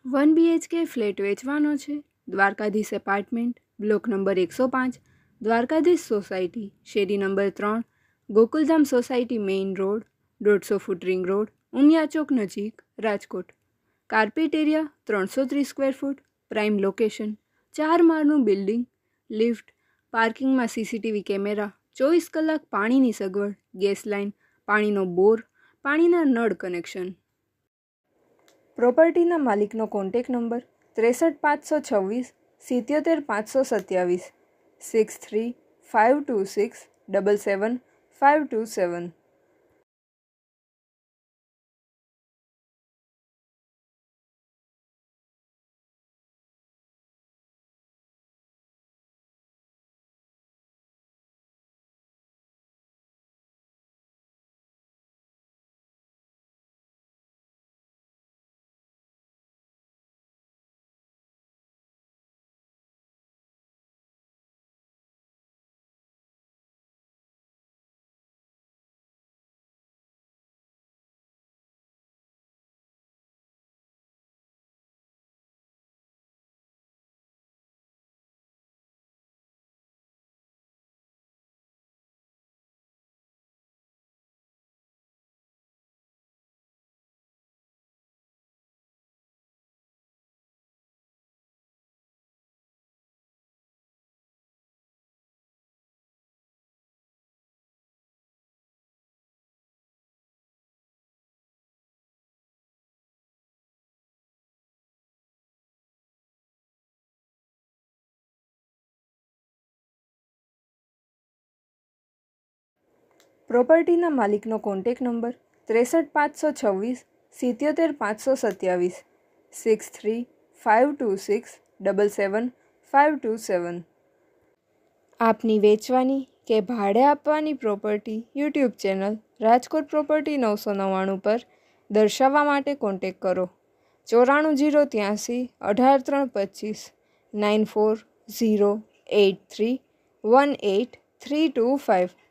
1 BHK flat વેચવાનો છે. Dwarkadhish apartment, block number 105, Dwarkadhish society, શેરી number 3, Gokuldham society main road, 150 foot ring road, Umiya Chowk નજીક, Rajkot. Carpet area 330 square foot, prime location, 4 માળનું building, lift, પાર્કિંગમાં CCTV camera, 24 કલાક પાણીની સગવડ, ગેસ લાઇન, પાણીનો બોર, પાણીના નળ કનેક્શન. પ્રોપર્ટીના માલિકનો કોન્ટેક નંબર 63 526 77 527 63 526 77 527. પ્રોપર્ટીના માલિકનો કોન્ટેક નંબર 63 526 77 527 63 526 77 527. આપની વેચવાની કે ભાડે આપવાની property YouTube channel Rajkot property 999 પર દર્શાવવા માટે કોન્ટેક કરો. 94 083 18 325 94 083 18 325.